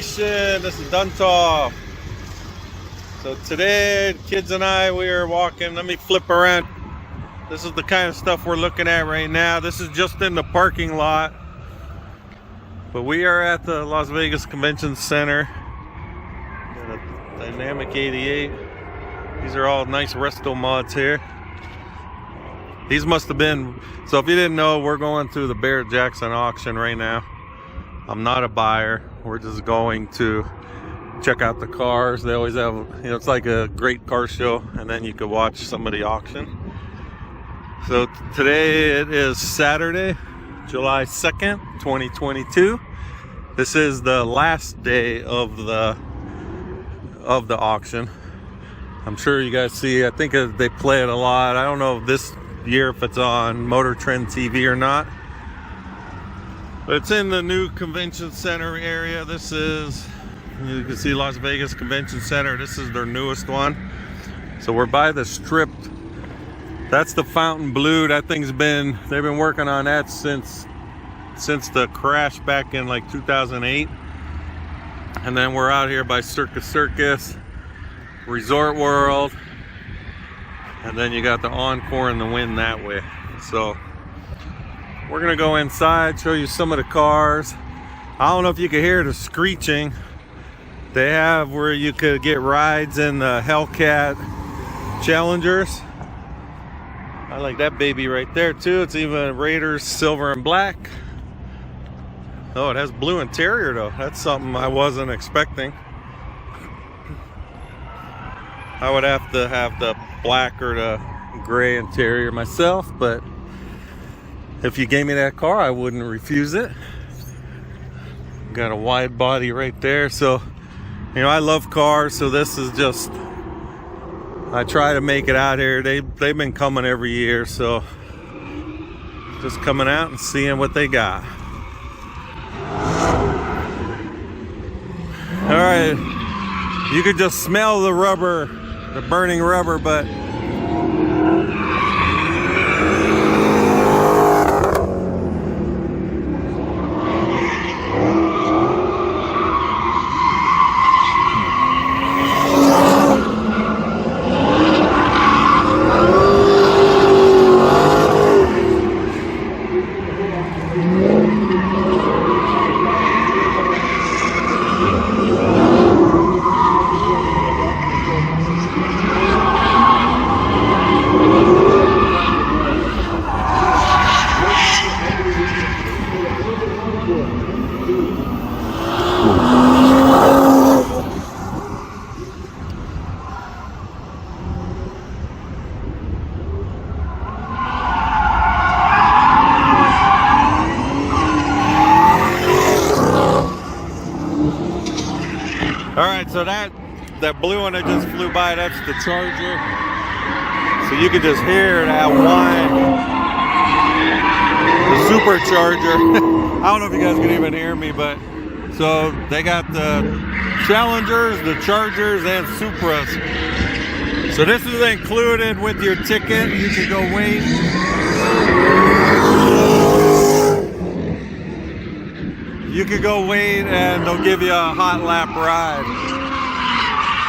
Nation, this is Duntov. So today, kids and I, we are walking. Let me flip around. This is the kind of stuff we're looking at right now. This is just in the parking lot. But we are at the Las Vegas Convention Center. Got a Dynamic 88. These are all nice resto mods here. These must have been, so if you didn't know, we're going through the Barrett Jackson auction right now. I'm not a buyer. We're just going to check out the cars. They always have, it's like a great car show, and then you could watch some of the auction. So today it is Saturday, July 2nd, 2022. This is the last day of the auction. I'm sure you guys see, I think they play it a lot. I don't know if this year if it's on Motor Trend TV or not. But it's in the new convention center area. This is, you can see Las Vegas Convention Center. This is their newest one. So we're by the Strip. That's the Fountain Blue. That thing's been, they've been working on that since the crash back in like 2008. And then we're out here by Circus, Resort World. And then you got the Encore and the Wynn that way. So we're gonna go inside, show you some of the cars. I don't know if you can hear the screeching. They have where you could get rides in the Hellcat Challengers. I like that baby right there too. It's even Raiders silver and black. Oh, it has blue interior though. That's something I wasn't expecting. I would have to have the black or the gray interior myself, but if you gave me that car, I wouldn't refuse it. Got a wide body right there. So, I love cars, so this is just, I try to make it out here. They've been coming every year, so just coming out and seeing what they got. All right, you could just smell the rubber, the burning rubber, but so that blue one that just flew by, that's the Charger. So you can just hear that whine. The supercharger. I don't know if you guys can even hear me, but so they got the Challengers, the Chargers, and Supras. So this is included with your ticket. You can go wait. You could go wait and they'll give you a hot lap ride.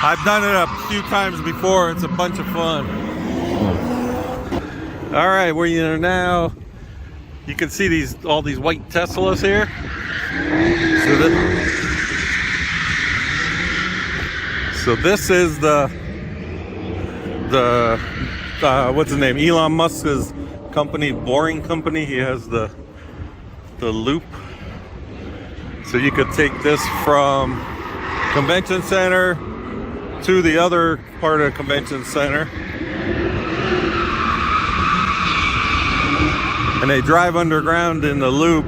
I've done it a few times before. It's a bunch of fun. All right, we're here now. You can see all these white Teslas here. So this is the what's his name? Elon Musk's company, Boring Company. He has the Loop. So you could take this from Convention Center to the other part of the Convention Center. And they drive underground in the Loop.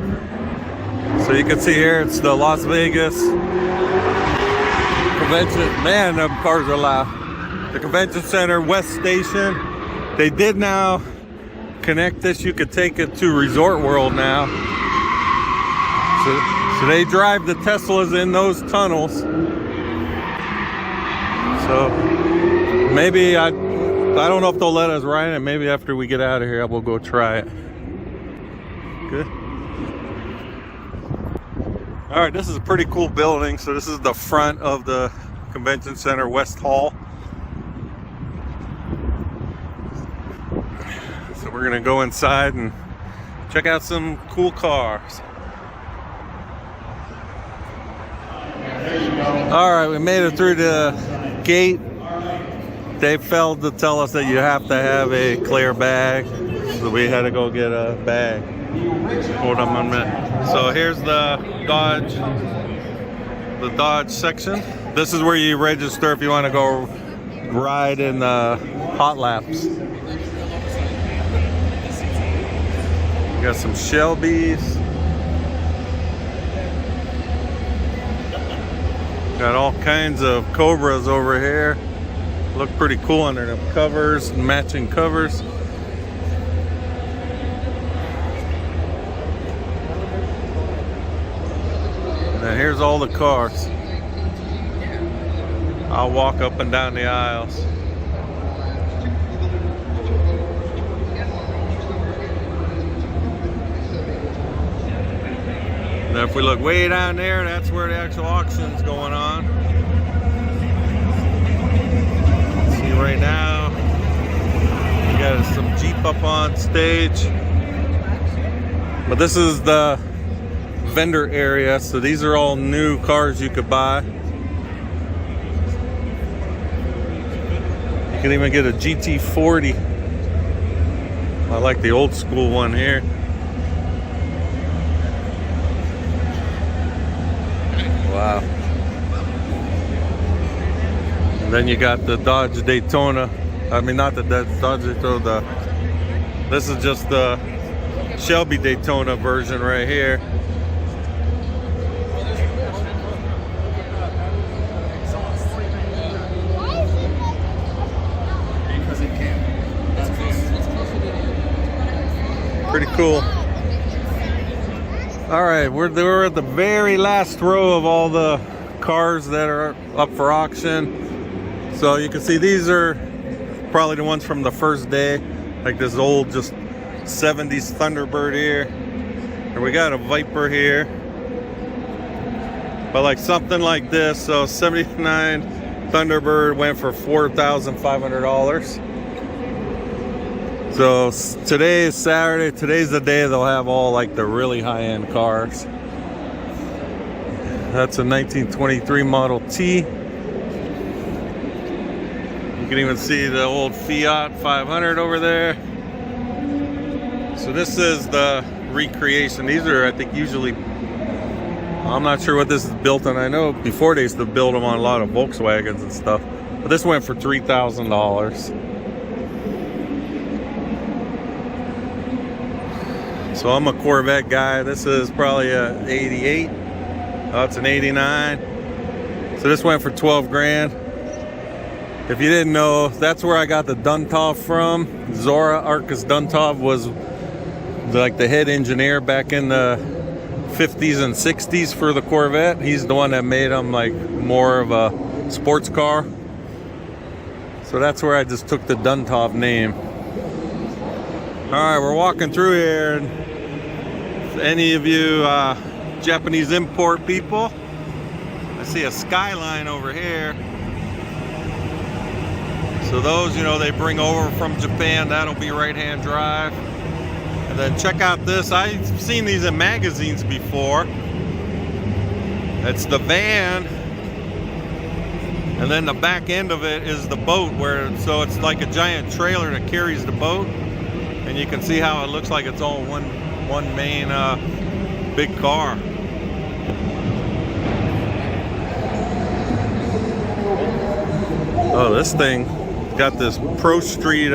So you can see here, it's the Las Vegas Convention. Man, them cars are loud. The Convention Center West Station. They did now connect this. You could take it to Resort World now. So they drive the Teslas in those tunnels. So maybe I don't know if they'll let us ride it. Maybe after we get out of here, we'll go try it. Good. All right, this is a pretty cool building. So this is the front of the Convention Center West Hall. So we're gonna go inside and check out some cool cars. All right, we made it through the gate. They failed to tell us that you have to have a clear bag, so we had to go get a bag. Hold on a minute. So here's the Dodge section. This is where you register if you want to go ride in the hot laps. Got some Shelbys. Got all kinds of Cobras over here. Look pretty cool under the covers, matching covers. And then here's all the cars. I'll walk up and down the aisles. Now if we look way down there, that's where the actual auction's going on. See right now, we got some Jeep up on stage. But this is the vendor area, so these are all new cars you could buy. You can even get a GT40. I like the old school one here. Wow. And then you got the Dodge Daytona. I mean, not the Dodge Daytona. This is just the Shelby Daytona version right here. Pretty cool. All right, we're at the very last row of all the cars that are up for auction. So you can see these are probably the ones from the first day, like this old just 70s Thunderbird here. And we got a Viper here. But like something like this, so 79 Thunderbird went for $4,500. So today is Saturday. Today's the day they'll have all like the really high-end cars. That's a 1923 Model T. You can even see the old Fiat 500 over there. So this is the recreation. These are, I think, usually, I'm not sure what this is built on. I know before they used to build them on a lot of Volkswagens and stuff. But this went for $3,000. So I'm a Corvette guy. This is probably a 88. Oh, it's an 89. So this went for 12 grand. If you didn't know, that's where I got the Duntov from. Zora Arcus Duntov was like the head engineer back in the 50s and 60s for the Corvette. He's the one that made them like more of a sports car. So that's where I just took the Duntov name. All right, we're walking through here. And any of you Japanese import people, I see a Skyline over here. So those, you know, they bring over from Japan, that'll be right-hand drive. And then check out this. I've seen these in magazines before. It's the van, and then the back end of it is the boat, so it's like a giant trailer that carries the boat. And you can see how it looks like it's all one main big car. Oh, this thing got this Pro Street.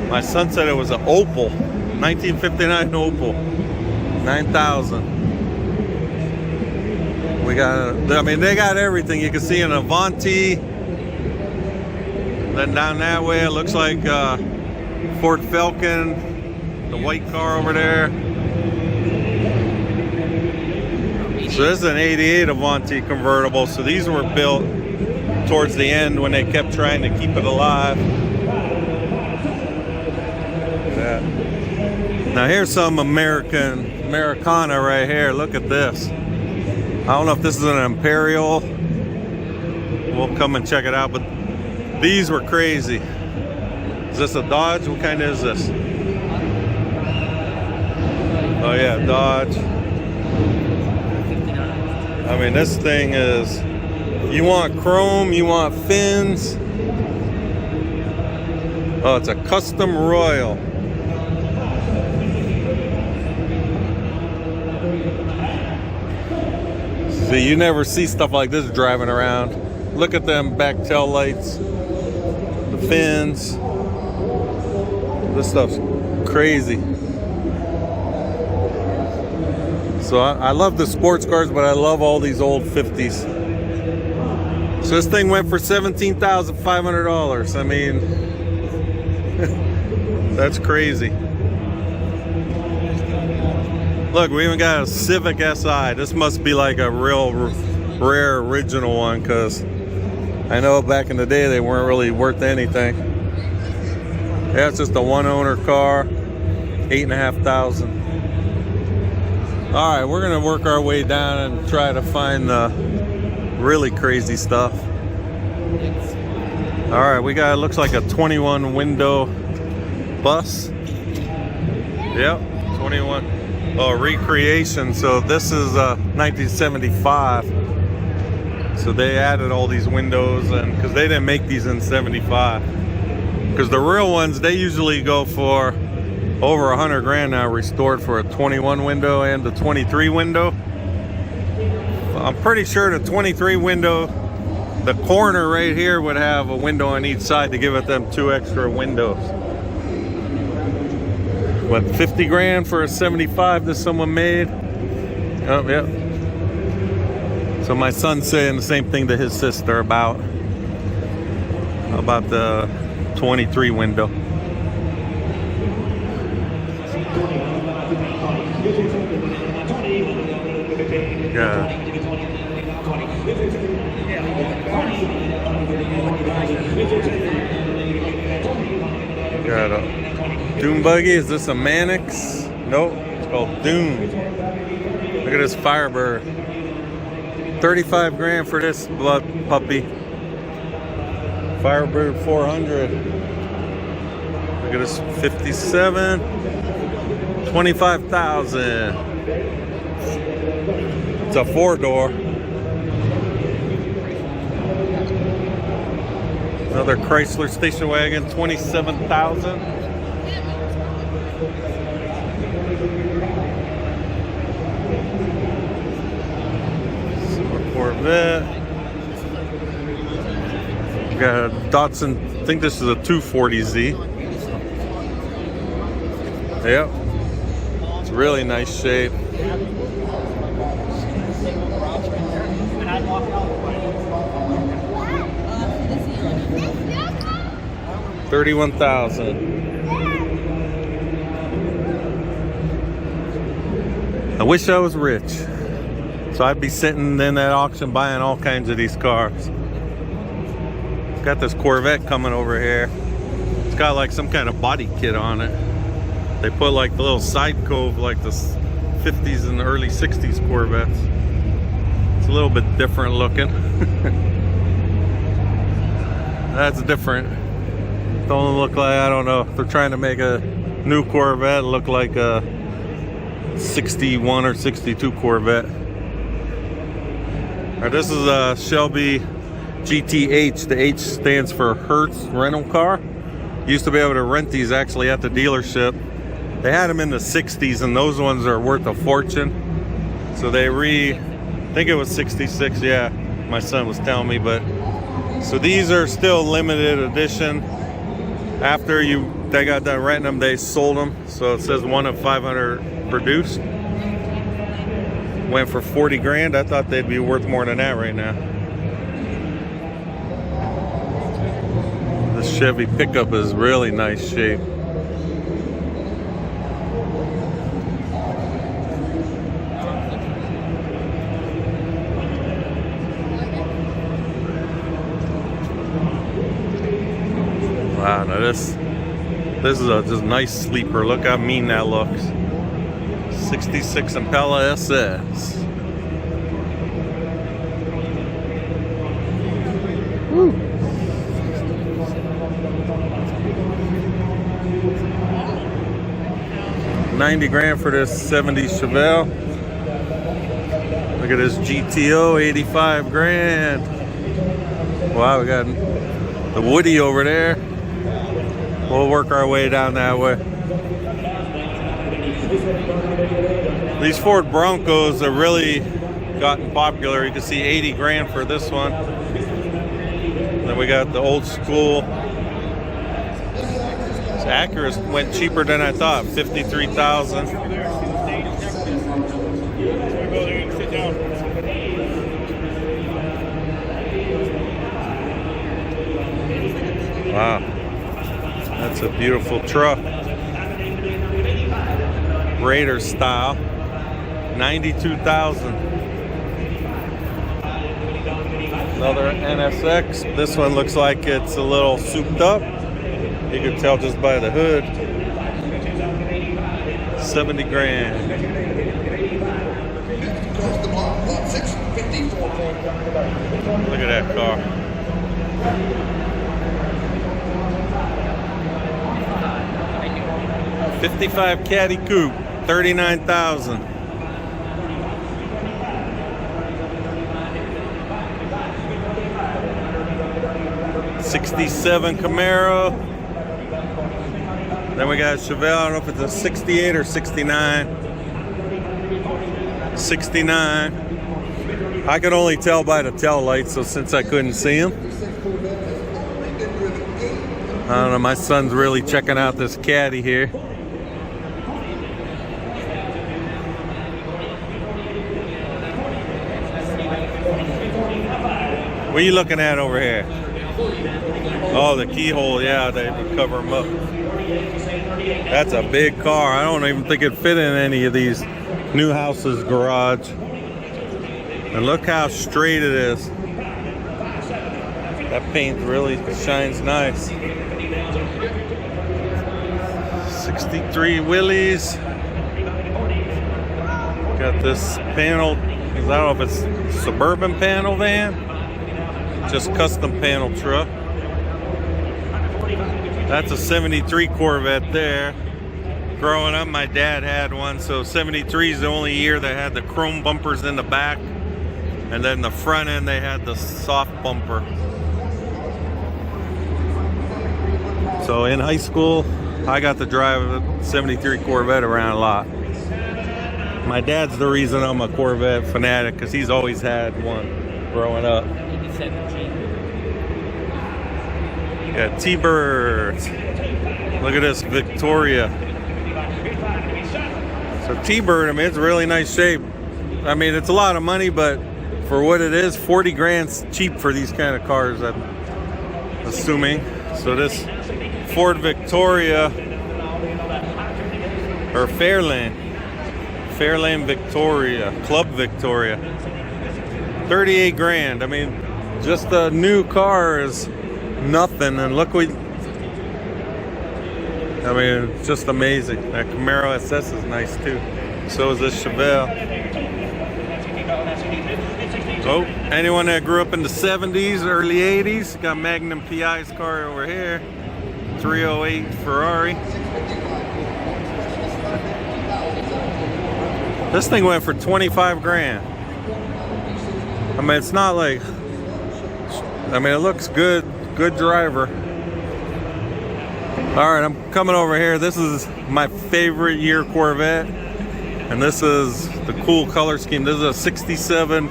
My son said it was an Opel, 1959 Opel, 9,000. We got, I mean, they got everything. You can see an Avanti. Then down that way, it looks like Ford Falcon, the white car over there. So this is an 88 Avanti convertible. So these were built towards the end when they kept trying to keep it alive. Now here's some American Americana right here. Look at this. I don't know if this is an Imperial. We'll come and check it out, but these were crazy. Is this a Dodge? What kind is this? Oh yeah, Dodge. I mean, this thing is, you want chrome, you want fins. Oh, it's a custom Royal. See, you never see stuff like this driving around. Look at them back tail lights, the fins. This stuff's crazy. So I love the sports cars, but I love all these old 50s. So this thing went for $17,500. I mean, that's crazy. Look, we even got a Civic Si. This must be like a real rare original one, because I know back in the day they weren't really worth anything. Yeah, it's just a one owner car, $8,500. All right, we're gonna work our way down and try to find the really crazy stuff. All right, we got, it looks like a 21 window bus. Yep, 21. Oh, recreation. So this is 1975. So they added all these windows, and because they didn't make these in 75. Because the real ones, they usually go for over 100 grand now, restored for a 21 window and the 23 window. I'm pretty sure the 23 window, the corner right here would have a window on each side to give it them 2 extra windows. What, 50 grand for a 75 that someone made? Oh, yeah. So my son's saying the same thing to his sister about the 23 window. Yeah. Got a Dune buggy. Is this a Mannix? Nope. It's called Dune. Look at this Firebird. 35 grand for this blood puppy. Firebird 400. Look at this 57. 25,000. It's a 4-door. Another Chrysler station wagon, 27,000. Corvette. Got a Datsun, I think this is a 240Z. Yep. It's really nice shape. $31,000. I wish I was rich. So I'd be sitting in that auction buying all kinds of these cars. Got this Corvette coming over here. It's got like some kind of body kit on it. They put like the little side cove like the 50s and early 60s Corvettes. It's a little bit different looking. That's different. Don't look like, I don't know, they're trying to make a new Corvette look like a 61 or 62 Corvette. Right, this is a Shelby GTH. The H stands for Hertz rental car. You used to be able to rent these actually at the dealership. They had them in the 60s, and those ones are worth a fortune. So they I think it was 66, yeah, my son was telling me. But so these are still limited edition. After they got done renting them, they sold them. So it says 1 of 500 produced. Went for 40 grand. I thought they'd be worth more than that right now. This Chevy pickup is really nice shape. Wow, now this is a just nice sleeper. Look how mean that looks. '66 Impala SS. Woo. $90,000 for this '70s Chevelle. Look at this GTO, $85,000. Wow, we got the Woody over there. We'll work our way down that way. These Ford Broncos have really gotten popular. You can see $80,000 for this one. Then we got the old school. This Acura went cheaper than I thought, $53,000. Wow, that's a beautiful truck. Raider style, $92,000. Another NSX. This one looks like it's a little souped up. You can tell just by the hood. $70,000. Look at that car. '55 Caddy Coupe, $39,000. '67 Camaro. Then we got a Chevelle. I don't know if it's a 68 or 69. 69. I could only tell by the tail lights, so since I couldn't see them, I don't know. My son's really checking out this Caddy here. What are you looking at over here? Oh, the keyhole. Yeah, they cover them up. That's a big car. I don't even think it'd fit in any of these new houses' garage. And look how straight it is. That paint really shines nice. 63 Willys. Got this panel. I don't know if it's suburban panel van. Just custom panel truck. That's a 73 Corvette there. Growing up, my dad had one, so 73 is the only year they had the chrome bumpers in the back, and then the front end they had the soft bumper. So in high school, I got to drive a 73 Corvette around a lot. My dad's the reason I'm a Corvette fanatic, because he's always had one growing up. Yeah, T-Birds. Look at this Victoria. So T-Bird, I mean, it's a really nice shape. I mean, it's a lot of money, but for what it is, $40,000's cheap for these kind of cars, I'm assuming. So this Ford Victoria, or Fairlane Victoria, Club Victoria, $38,000. I mean, just a new car is nothing, and look, I mean, it's just amazing. That Camaro SS is nice too. So is this Chevelle. Oh, anyone that grew up in the 70s, early 80s, got Magnum PI's car over here. 308 Ferrari. This thing went for $25,000. I mean, it's not like, I mean, it looks good. Good driver. All right, I'm coming over here. This is my favorite year Corvette, and this is the cool color scheme. This is a '67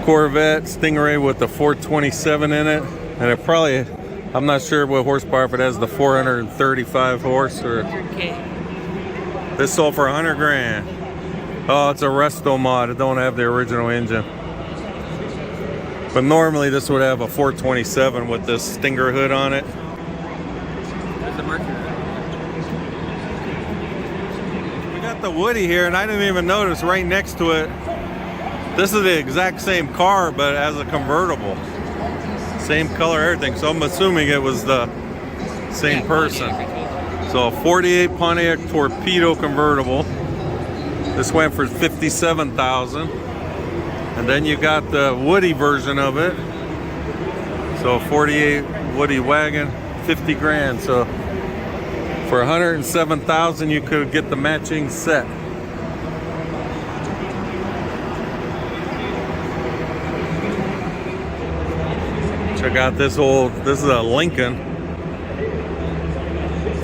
Corvette Stingray with the 427 in it, and it probably, I'm not sure what horsepower, if it has the 435 horse or. This sold for $100,000. Oh, it's a resto mod. It don't have the original engine. But normally this would have a 427 with this Stinger hood on it. We got the Woody here, and I didn't even notice right next to it. This is the exact same car, but as a convertible. Same color, everything. So I'm assuming it was the same person. So a 48 Pontiac Torpedo convertible. This went for $57,000. And then you got the Woody version of it. So 48 Woody wagon, 50 grand. So for $107,000, you could get the matching set. Check out this this is a Lincoln.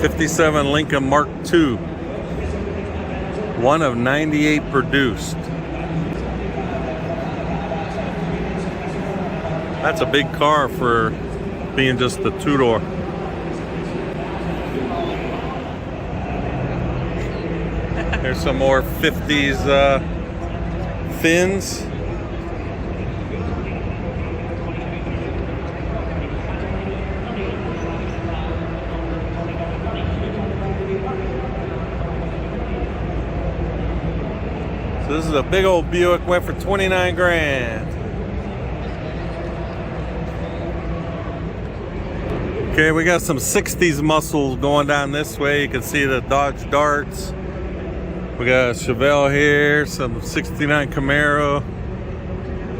57 Lincoln Mark II. One of 98 produced. That's a big car for being just the two-door. There's some more 50s fins. So this is a big old Buick, went for 29 grand. Okay, we got some 60s muscles going down this way. You can see the Dodge Darts. We got a Chevelle here, some 69 Camaro,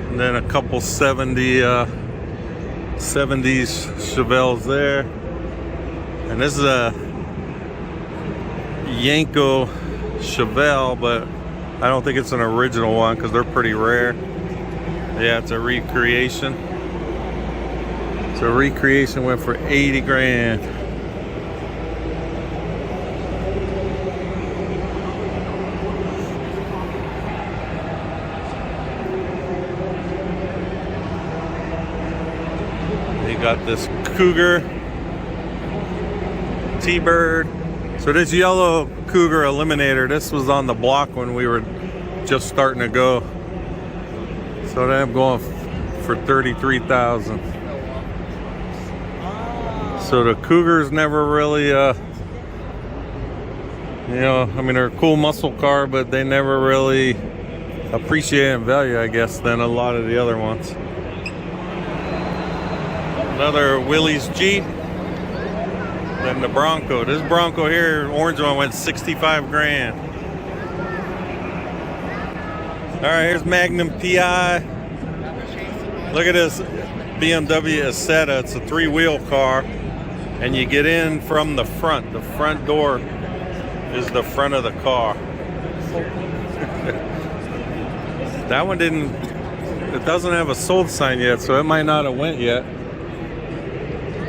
and then a couple 70s Chevelles there. And this is a Yanko Chevelle, but I don't think it's an original one because they're pretty rare. Yeah, it's a recreation. So recreation went for 80 grand. You got this Cougar T-Bird. So this yellow Cougar Eliminator, this was on the block when we were just starting to go. So then I'm going for 33,000. So the Cougars never really, you know, I mean, they're a cool muscle car, but they never really appreciate in value, I guess, than a lot of the other ones. Another Willys Jeep. Then the Bronco. This Bronco here, orange one, went 65 grand. All right, here's Magnum PI. Look at this BMW Isetta. It's a three-wheel car. And you get in from the front. The front door is the front of the car. That one didn't, it doesn't have a sold sign yet, so it might not have went yet.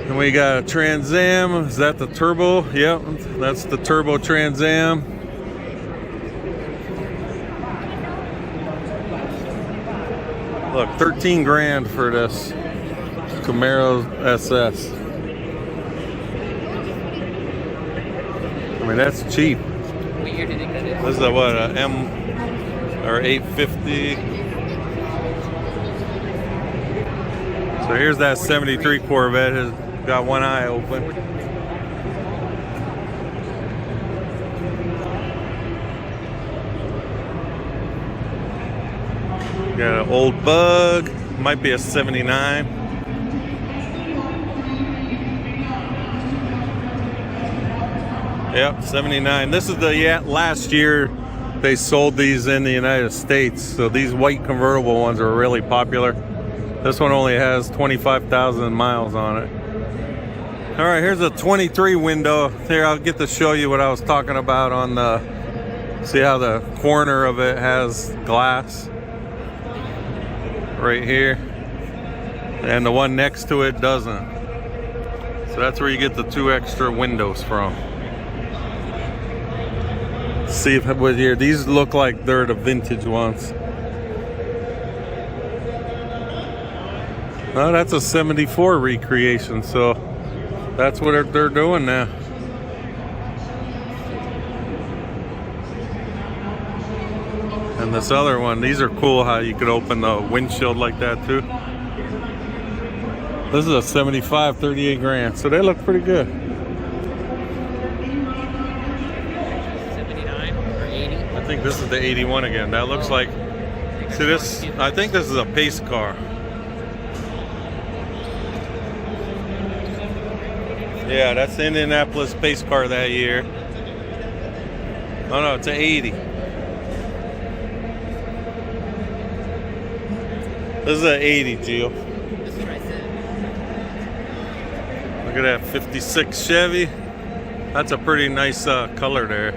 And we got a Trans Am. Is that the turbo? Yep, that's the turbo Trans Am. Look, 13 grand for this Camaro SS. I mean, that's cheap. What year did it get it? This is a what, a M or 850. So here's that 73 Corvette. Has got one eye open. Got an old Bug. Might be a 79. Yep, 79. This is the last year they sold these in the United States. So these white convertible ones are really popular. This one only has 25,000 miles on it. All right, here's a 23 window. Here, I'll get to show you what I was talking about on the, see how the corner of it has glass right here. And the one next to it doesn't. So that's where you get the 2 extra windows from. See if with here, these look like they're the vintage ones. Oh, that's a 74 recreation, so that's what they're doing now. And this other one, these are cool how you could open the windshield like that too. This is a 75, 38 grand, so they look pretty good. I think this is the 81 again. That looks like, see this, I think this is a pace car. Yeah, that's the Indianapolis pace car that year. Oh no, it's an 80. This is an 80, Gio. That's what I said. Look at that 56 Chevy. That's a pretty nice color there.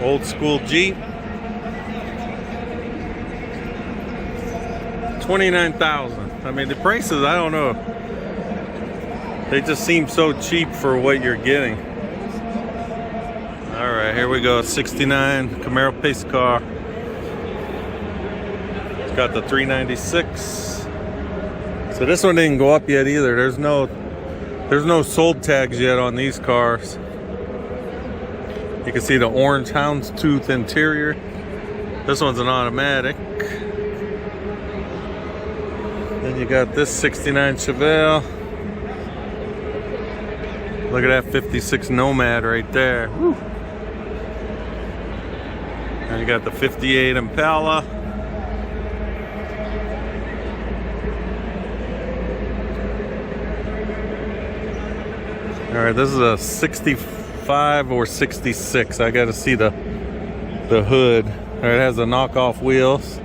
Old school Jeep. 29,000. I mean, the prices, I don't know. They just seem so cheap for what you're getting. All right, here we go. 69 Camaro pace car. It's got the 396. So this one didn't go up yet either. There's no sold tags yet on these cars. You can see the orange houndstooth interior. This one's an automatic. Then you got this 69 Chevelle. Look at that 56 Nomad right there. Woo. And you got the 58 Impala. All right, this is a 65 or 66. I got to see the hood. All right, it has the knockoff wheels.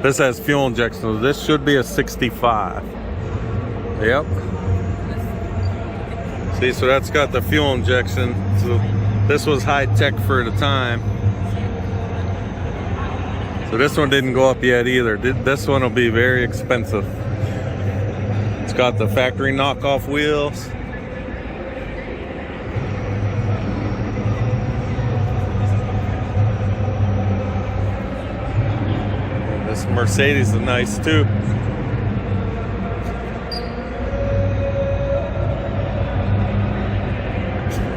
This has fuel injection, so this should be a 65. Yep. See, so that's got the fuel injection. So this was high tech for the time. So this one didn't go up yet either. This one will be very expensive. It's got the factory knockoff wheels. This Mercedes is nice too.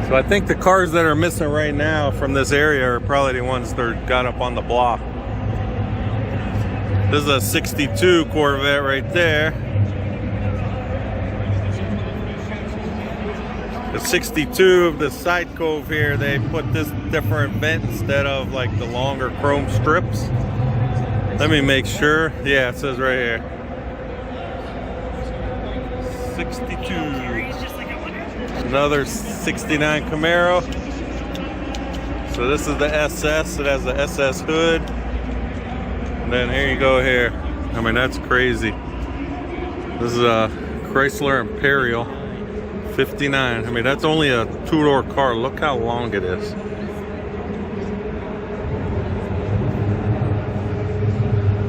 So I think the cars that are missing right now from this area are probably the ones that got up on the block. This is a 62 Corvette right there. The 62 of the side cove here, they put this different vent instead of like the longer chrome strips. Let me make sure. Yeah, it says right here. 62. Another 69 Camaro. So this is the SS. It has the SS hood. And then here you go here. I mean, that's crazy. This is a Chrysler Imperial 59. I mean, that's only a two-door car. Look how long it is.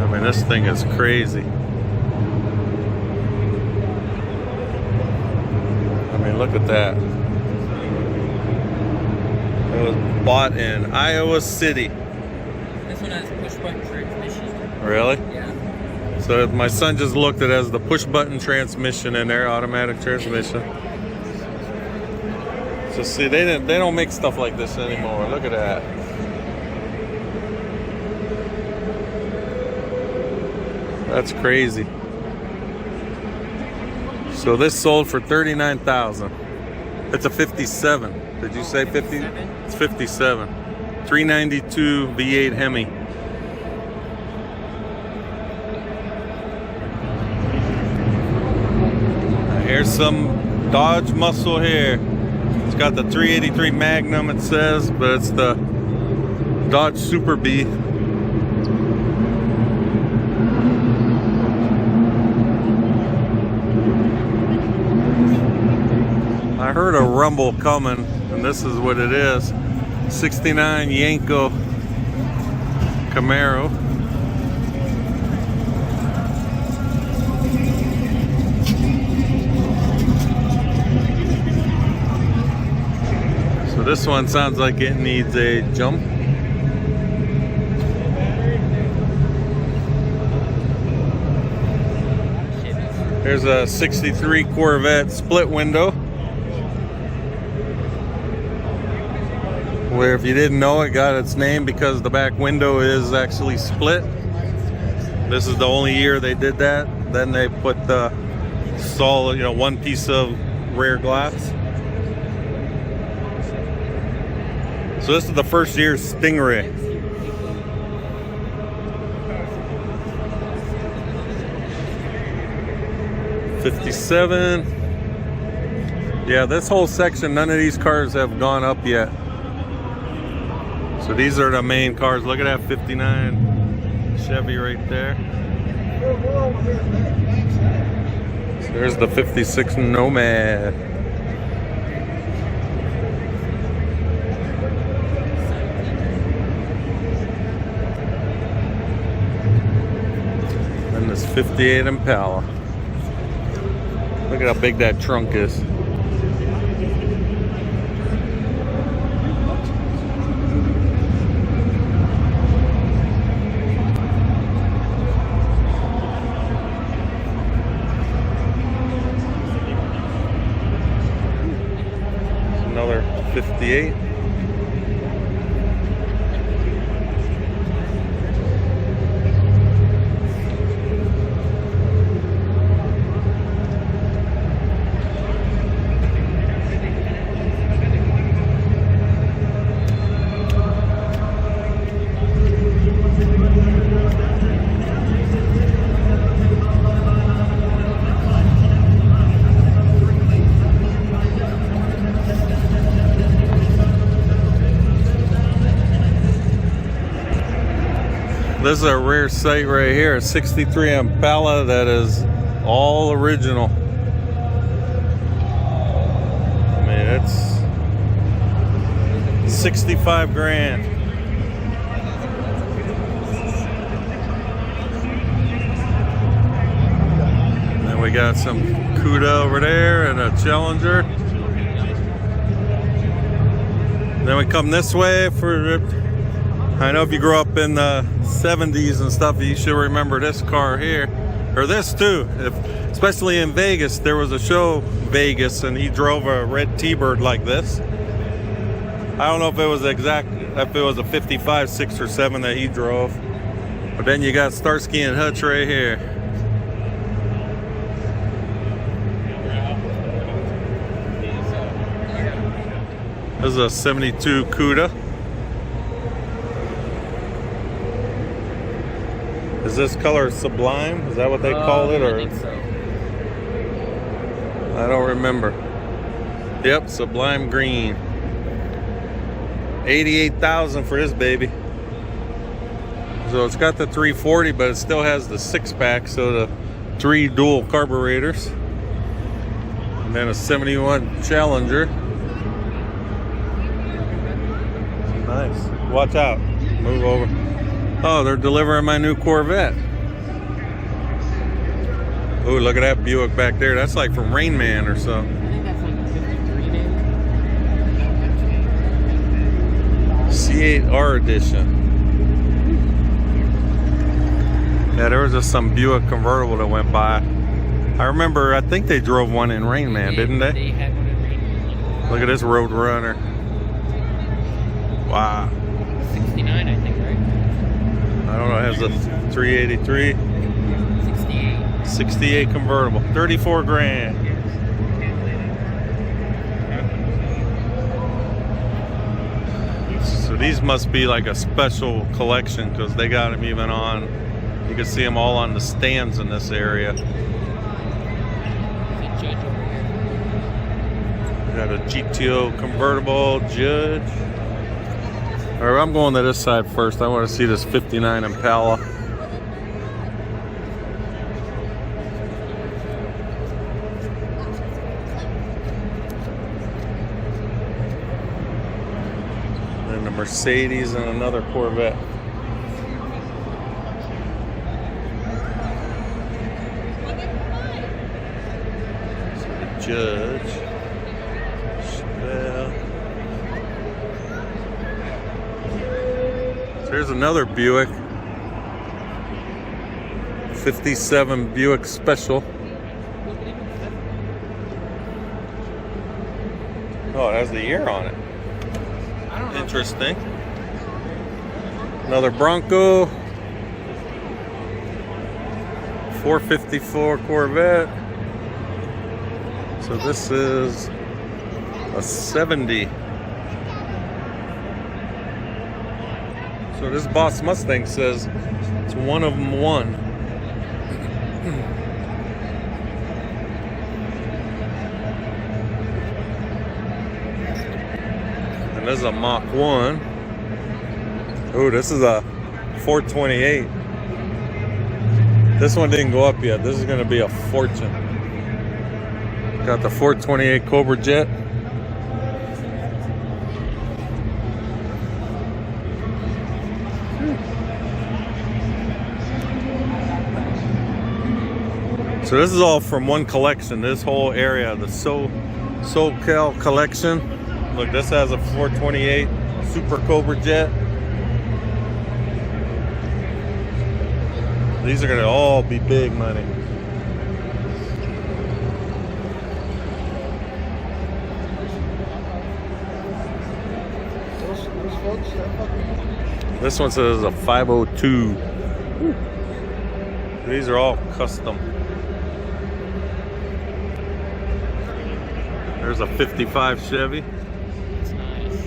I mean, this thing is crazy. I mean, look at that. It was bought in Iowa City. This one has push-button transmission. Really? Yeah. So my son just looked at it as the push-button transmission in there, automatic transmission. So see, they don't make stuff like this anymore. Look at that. That's crazy. So this sold for $39,000. It's a 57. Did you say 50? It's 57. 392 V8 Hemi. Here's some Dodge muscle here. It's got the 383 Magnum, it says, but it's the Dodge Super B. I heard a rumble coming, and this is what it is. 69 Yanko Camaro. So this one sounds like it needs a jump. Here's a 63 Corvette split window. Where if you didn't know, it got its name because the back window is actually split. This is the only year they did that. Then they put the solid, one piece of rear glass. So this is the first year Stingray. '57. Yeah, this whole section, none of these cars have gone up yet. So these are the main cars. Look at that 59 Chevy right there. So there's the 56 Nomad. And this 58 Impala. Look at how big that trunk is. Another 58. This is a rare sight right here, a 63 Impala that is all original. I mean, it's 65 grand. Then we got some Cuda over there and a Challenger. Then we come this way for, I know if you grew up in the 70s and stuff, you should remember this car here, or this too. Especially in Vegas, there was a show, Vegas, and he drove a red T-Bird like this. I don't know if it was if it was a 55, 6, or 7 that he drove. But then you got Starsky and Hutch right here. This is a 72 Cuda. Is this color Sublime? Is that what they call it? Or I think so. I don't remember. Yep, Sublime Green. 88,000 for this baby. So it's got the 340, but it still has the 6-pack, so the 3 dual carburetors. And then a 71 Challenger. Nice. Watch out. Move over. Oh, they're delivering my new Corvette. Oh, look at that Buick back there. That's like from Rain Man or so. I think that's like a 53 maybe. C8R edition. Yeah, there was just some Buick convertible that went by. I remember, I think they drove one in Rain Man, didn't they? They had one in Rain Man. Look at this Road Runner. Wow. 69, I think, right? I don't know, it has a 383. 68. 68 convertible. 34 grand. So these must be like a special collection because they got them even on, you can see them all on the stands in this area. There's a Judge over here. Got a GTO convertible Judge. All right, I'm going to this side first. I want to see this 59 Impala. Then the Mercedes and another Corvette. So the Judge. Chevelle. There's another Buick. 57 Buick Special. Oh, it has the year on it. I don't know. Interesting. Another Bronco. 454 Corvette. So this is a 70. So this Boss Mustang says it's one of them one. And this is a Mach 1. Oh, this is a 428. This one didn't go up yet. This is going to be a fortune. Got the 428 Cobra Jet. So this is all from one collection. This whole area, the SoCal collection. Look, this has a 428 Super Cobra Jet. These are gonna all be big money. This one says a 502. These are all custom. There's a 55 Chevy. It's nice.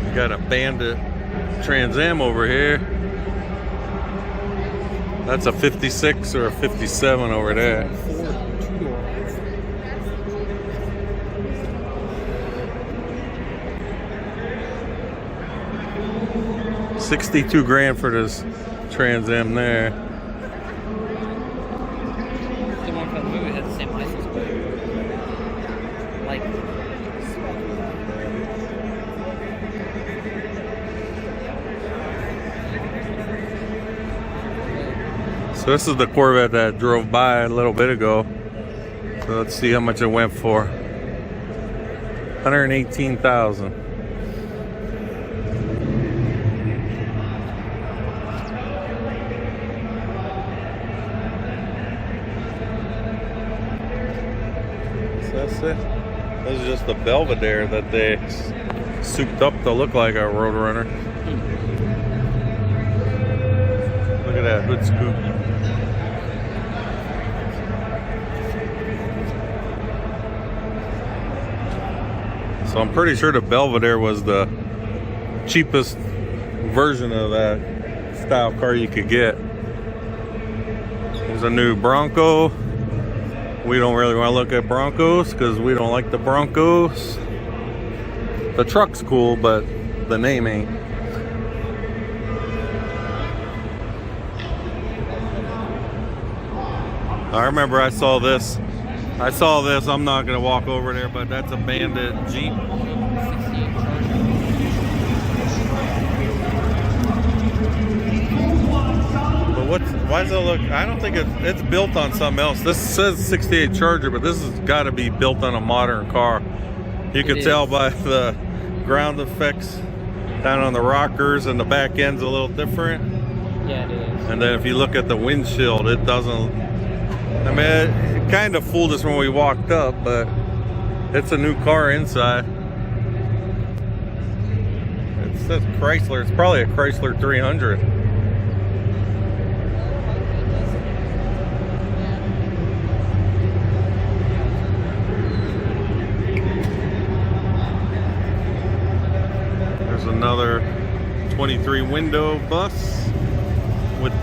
You got a Bandit Trans Am over here. That's a 56 or a 57 over there. 62 grand for this Trans Am there. The one from the movie has the same license plate. Like, So this is the Corvette that I drove by a little bit ago. So let's see how much it went for. 118,000. That's it. This is just the Belvedere that they souped up to look like a Roadrunner. Look at that hood scoop. So I'm pretty sure the Belvedere was the cheapest version of that style car you could get. There's a new Bronco. We don't really want to look at Broncos because we don't like the Broncos. The truck's cool, but the name ain't. I remember I saw this. I'm not going to walk over there, but that's a Bandit Jeep. 68 But why does it look, I don't think it's built on something else. This says 68 Charger, but this has got to be built on a modern car. You can tell by the ground effects down on the rockers, and the back end's a little different. Yeah, it is. And then if you look at the windshield, it doesn't, I mean, it kind of fooled us when we walked up, but it's a new car inside. It says Chrysler. It's probably a Chrysler 300. There's another 23 window bus with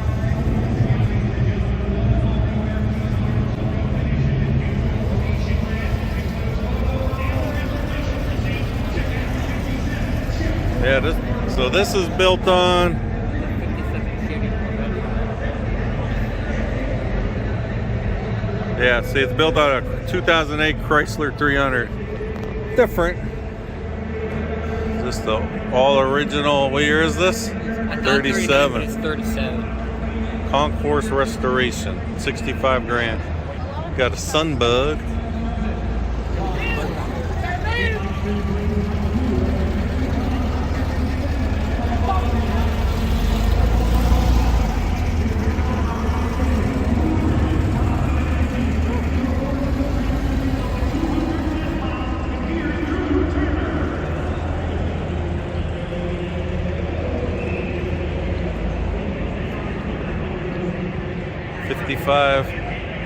so this is built on 57 Chevy Corvette. see, it's built on a 2008 Chrysler 300. Different. Is this the all original? What year is this? I thought 37. It's 37. Concourse restoration, 65 grand. Got a Sunbug.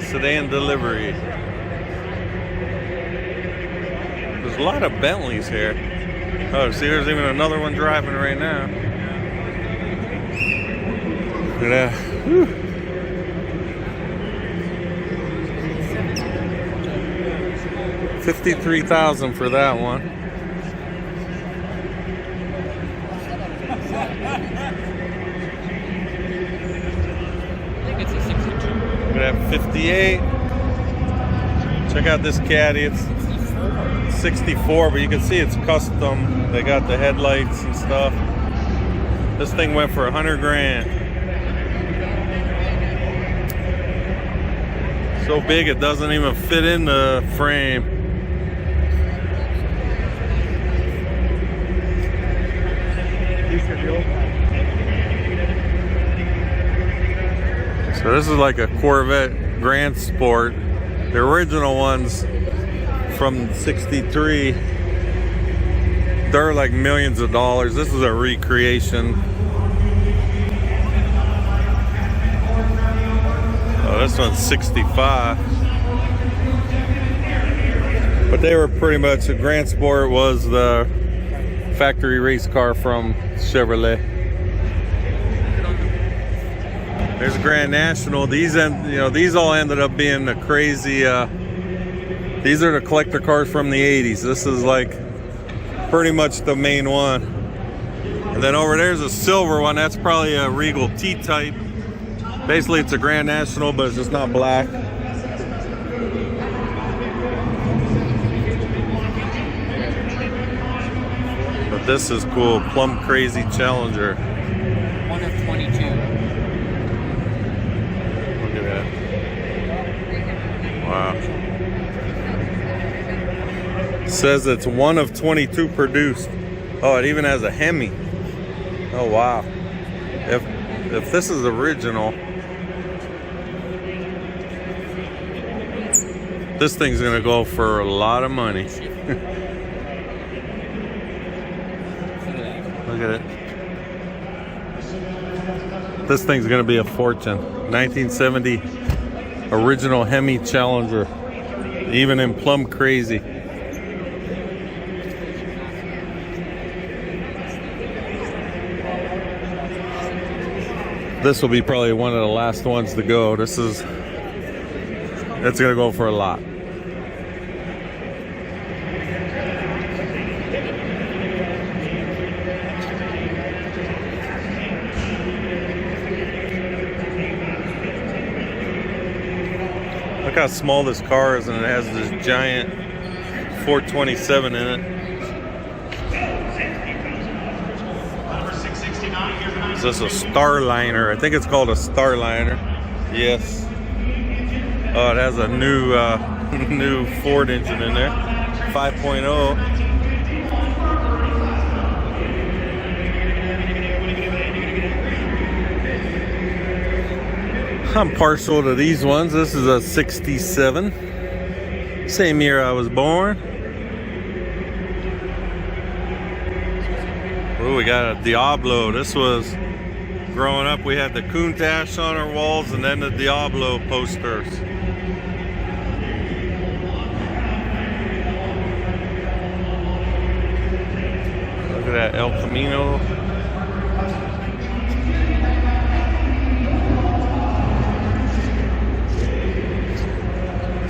Sedan delivery. There's a lot of Bentleys here. Oh, see, there's even another one driving right now. Look at that. Whew. $53,000 for that one. I think it's a 62. We're gonna have 58. Check out this caddy. It's 64, but you can see it's custom. They got the headlights and stuff. This thing went for 100 grand. So big it doesn't even fit in the frame. So this is like a Corvette Grand Sport. The original ones from '63, they're like millions of dollars. This is a recreation. Oh, this one's 65. But they were pretty much, the Grand Sport was the factory race car from Chevrolet. There's a Grand National. These all ended up being the crazy. These are the collector cars from the '80s. This is like pretty much the main one. And then over there's a silver one. That's probably a Regal T-type. Basically, it's a Grand National, but it's just not black. But this is cool. Plum Crazy Challenger. 1 of 22. Look at that. Wow. It says it's 1 of 22 produced. Oh, it even has a Hemi. Oh, wow. If this is original, this thing's gonna go for a lot of money. Look at it. This thing's gonna be a fortune. 1970 original Hemi Challenger, even in Plum Crazy. This will be probably one of the last ones to go. It's gonna go for a lot. Look how small this car is, and it has this giant 427 in it. Is this a Starliner? I think it's called a Starliner. Yes. Oh, it has a new new Ford engine in there, 5.0. I'm partial to these ones. This is a 67. Same year I was born. Oh, we got a Diablo. This was, growing up, we had the Countach on our walls and then the Diablo posters. Look at that El Camino.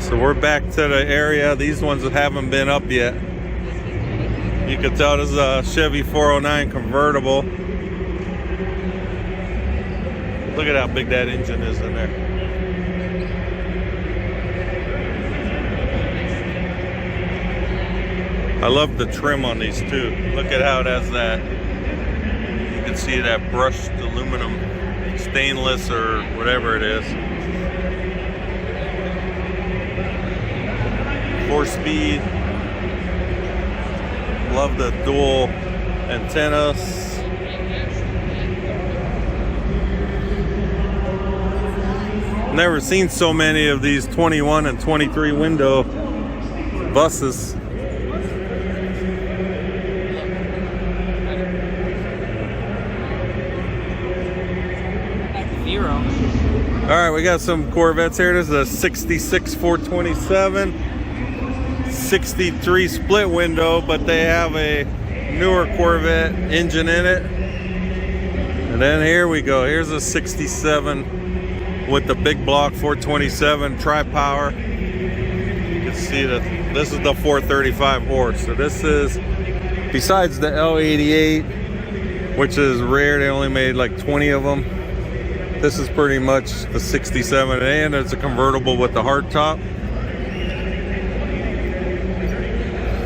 So we're back to the area. These ones haven't been up yet. You can tell this is a Chevy 409 convertible. Look at how big that engine is in there. I love the trim on these too. Look at how it has that. You can see that brushed aluminum, stainless or whatever it is. 4-speed. Love the dual antennas. Never seen so many of these 21 and 23 window buses. All right, we got some Corvettes here. This is a 66 427, 63 split window, but they have a newer Corvette engine in it. And then here we go. Here's a 67 with the big block 427 tri-power. You can see the This is the 435 horse. So this is, besides the L88, which is rare, they only made like 20 of them. This is pretty much the 67, and it's a convertible with the hardtop.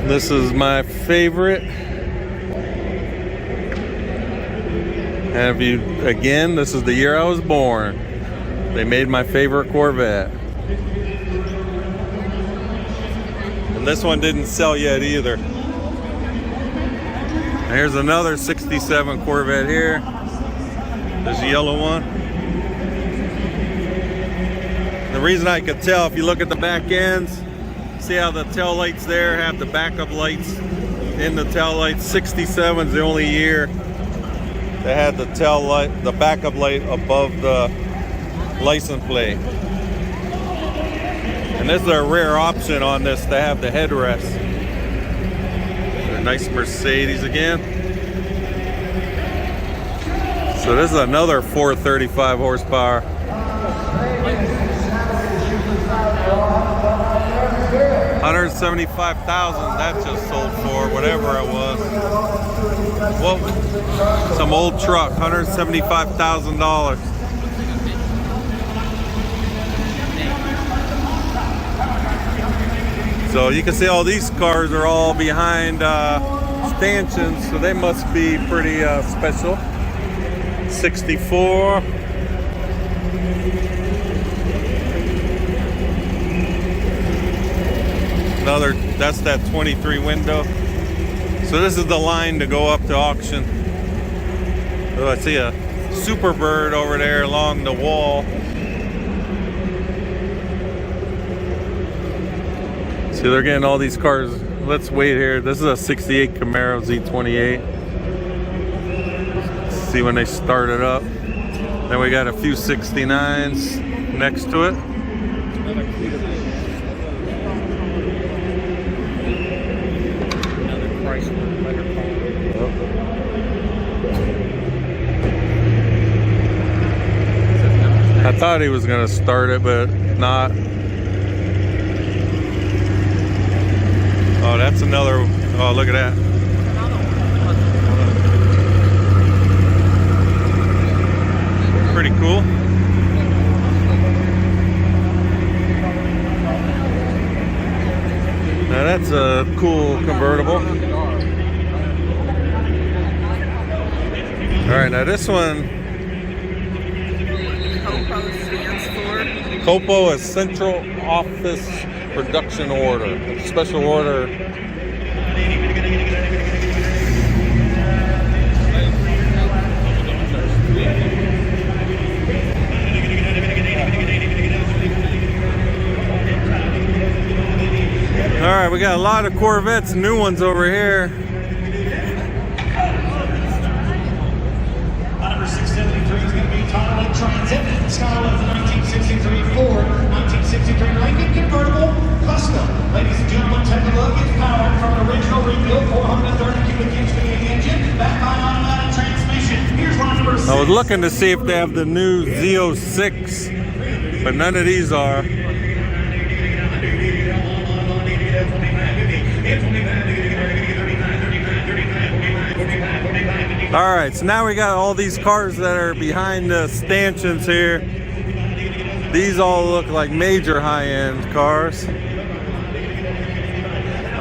This is my favorite. And if you, again, this is the year I was born. They made my favorite Corvette. And this one didn't sell yet either. And here's another 67 Corvette here. There's a yellow one. The reason I could tell, if you look at the back ends, see how the tail lights there have the backup lights in the tail lights. 67 is the only year they had the tail light, the backup light above the license plate. And this is a rare option on this to have the headrest. A nice Mercedes again. So this is another 435 horsepower. $175,000 that just sold for, whatever it was. Whoa, some old truck, $175,000. So you can see all these cars are all behind stanchions, so they must be pretty special. 64. Another, that's that 23 window. So this is the line to go up to auction. Oh, I see a Superbird over there along the wall. See, they're getting all these cars. Let's wait here. This is a 68 Camaro Z28. Let's see when they start it up. Then we got a few 69s next to it. I thought he was gonna start it, but not. Oh, that's another. Oh, look at that. Pretty cool. Now that's a cool convertible. All right, now this one. COPO stands for? COPO is Central Office Production Order. Special order. All right, we got a lot of Corvettes, new ones over here. Number 673 is going to be Total Transit. Scarlet, 1963 Ford, 1963 Lincoln convertible, custom. Ladies and gentlemen, take a look. It's powered from an original rebuild 430 cubic inch V8 engine, backed by automatic transmission. Here's line number 6. I was looking to see if they have the new Z06, but none of these are. All right, so now we got all these cars that are behind the stanchions here. These all look like major high-end cars. Well,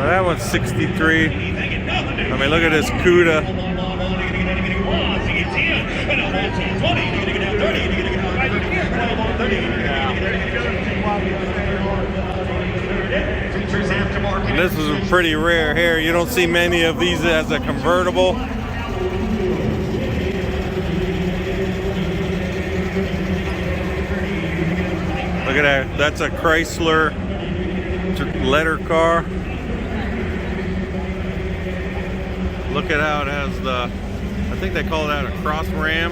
that one's 63. I mean, look at this CUDA. And this is pretty rare here. You don't see many of these as a convertible. Look at that. That's a Chrysler letter car. Look at how it has the, I think they call that a cross ram.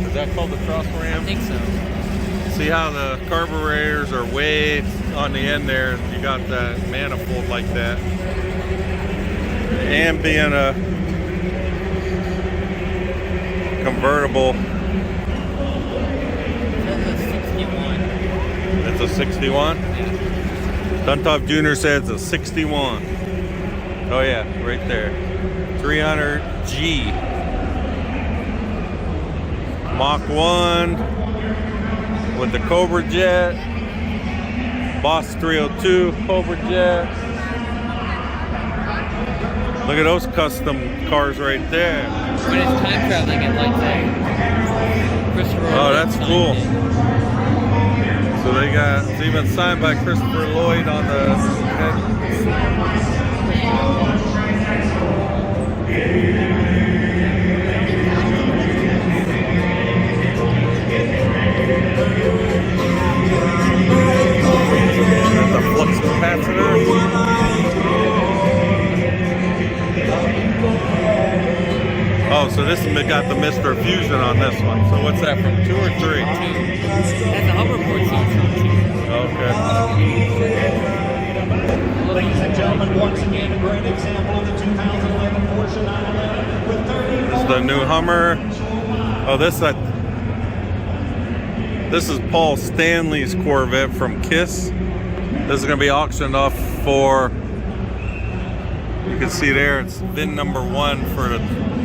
Is that called the cross ram? I think so. See how the carburetors are way on the end there. You got that manifold like that. And being a convertible. That's a 61. It's a 61? Yeah. Duntop Jr. says a 61. Oh yeah, right there. 300G. Mach 1 with the Cobra Jet. Boss 302 Cobra Jet. Look at those custom cars right there. When it's time traveling, it lights up. Christopher Oh, Lloyd that's signed cool. it. So they got, it's even signed by Christopher Lloyd on the head. That's a flux capacitor. Oh, so this has got the Mr. Fusion on this one. So what's that, from 2 or 3? That's the hoverboard seats. Okay. Ladies and gentlemen, once again, a great example of the 2011 Porsche 911 with 30. This is the new Hummer. Oh, this is Paul Stanley's Corvette from Kiss. This is going to be auctioned off for, you can see there, it's VIN number 1 for the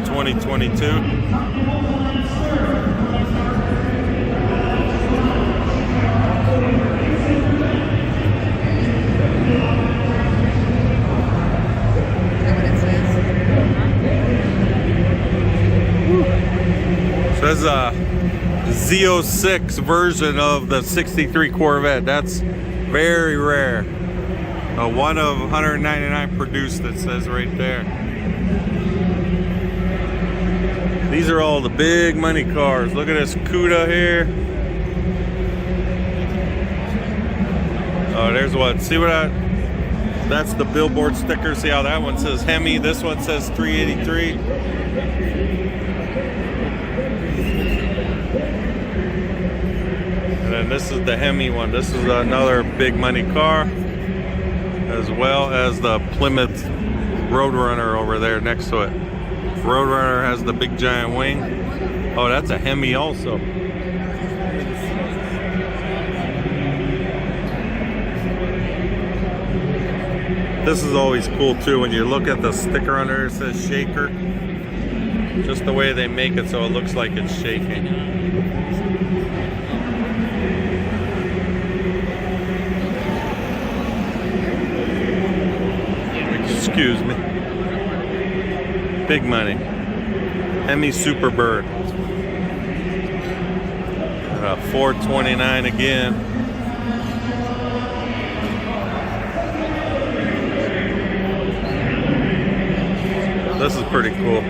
2022. So this is a Z06 version of the 63 Corvette. That's very rare. One of 199 produced, it says right there. These are all the big money cars. Look at this CUDA here. Oh, there's what. See what that's the billboard sticker. See how that one says Hemi. This one says 383. And then this is the Hemi one. This is another big money car, as well as the Plymouth Roadrunner over there next to it. Roadrunner has the big giant wing. Oh, that's a Hemi also. This is always cool too when you look at the sticker under it, says shaker. Just the way they make it so it looks like it's shaking. Excuse me. Big money. Hemi Superbird. 429 again. This is pretty cool.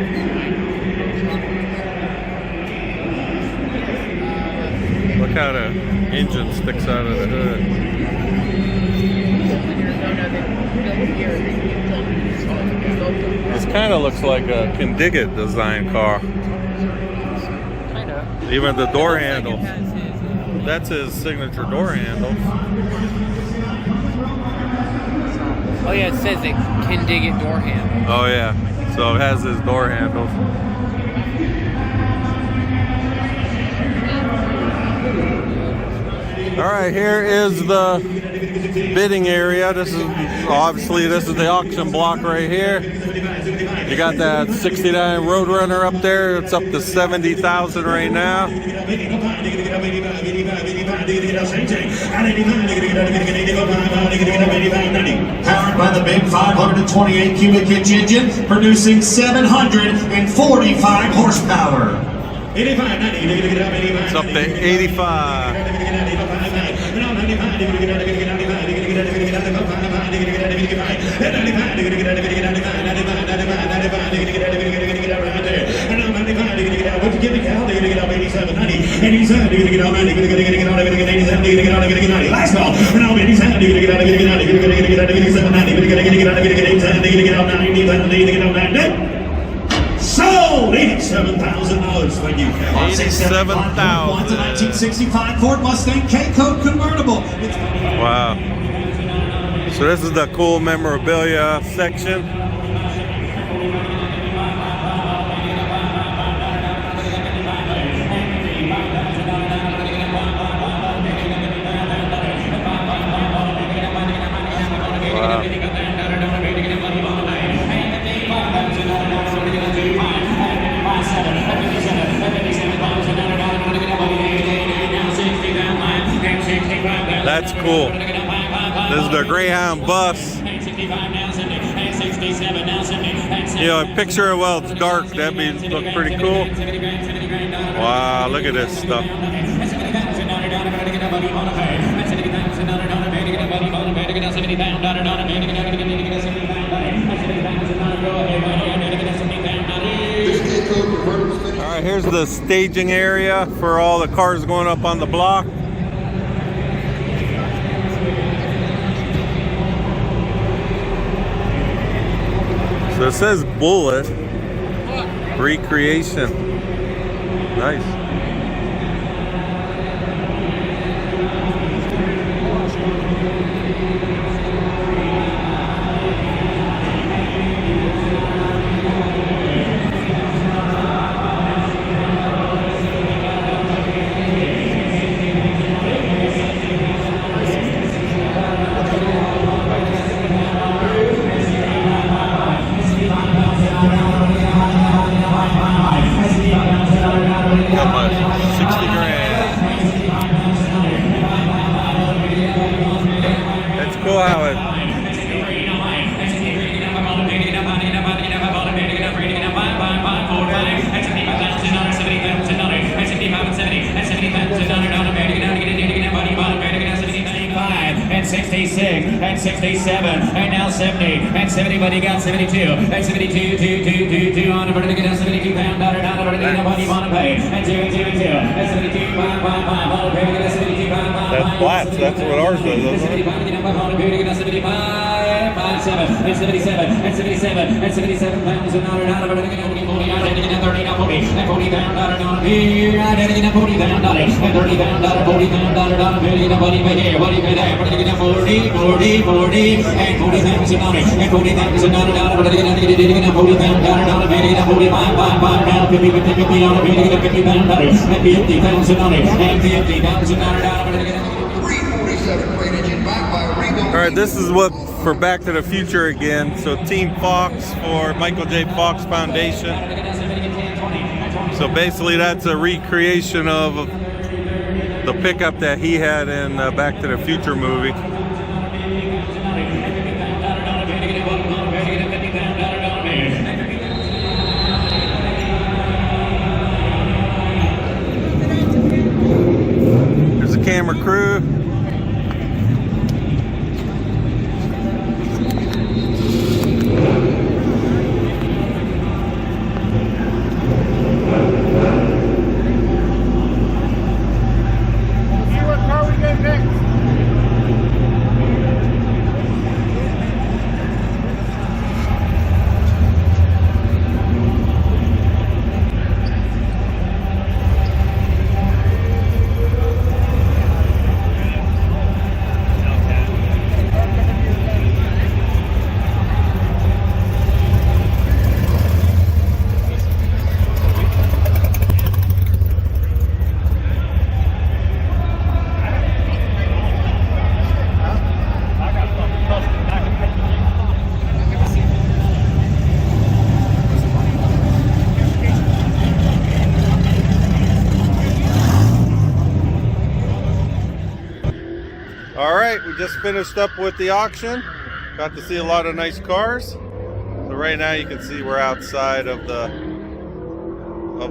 Look how the engine sticks out of the hood. This kind of looks like a Kindig design car. Kind of. Even the door handle. Like it has his, That's his signature door handle. oh yeah, it says it can dig it door handle. Oh yeah, so it has his door handles. All right, here is the bidding area. This is the auction block right here. You got that 69 Roadrunner up there. It's up to 70,000 right now. Powered by the big 528 cubic inch engine, producing 745 horsepower. It's up to 85. Last call. Sold $87,000 for you. $87,000. The 1965 Ford Mustang K-Code convertible. Wow. So this is the cool memorabilia section. That's cool. This is the Greyhound bus. You know, a picture of, well, it's dark. That'd look pretty cool. Wow, look at this stuff. All right, here's the staging area for all the cars going up on the block. So it says Bullet Recreation. Nice. Got my 60 grand. That's cool how it. And 66 and 67 and now 70 and 70, but he got 72 and 72, 2 on to get a 72 pound dollar what you want to pay and 2 and 72 5 on to get a 72 pound. That's flats. That's what ours does, doesn't it? 57 and 77 and 77 and 77 pounds and $40 and 30 and 40 and 40 pound dollar here and 40 pound dollar and 30 pound dollar 40 pound dollar and what do you pay here, what do you pay there, what do you get 40 and 40 pounds and $40 and 40 pounds and $40 what do you get 40 pound dollar and 45 now 50 on a 50 pound dollar and 50 pounds and $40 and 50 pounds and $40. All right, this is what for Back to the Future again. So Team Fox for Michael J. Fox Foundation. So basically that's a recreation of the pickup that he had in Back to the Future movie. There's a camera crew. All right, we just finished up with the auction. Got to see a lot of nice cars. So right now you can see we're outside of the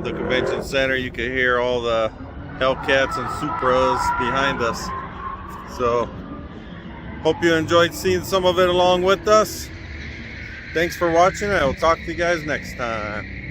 convention center. You can hear all the Hellcats and Supras behind us. So hope you enjoyed seeing some of it along with us. Thanks for watching. I will talk to you guys next time.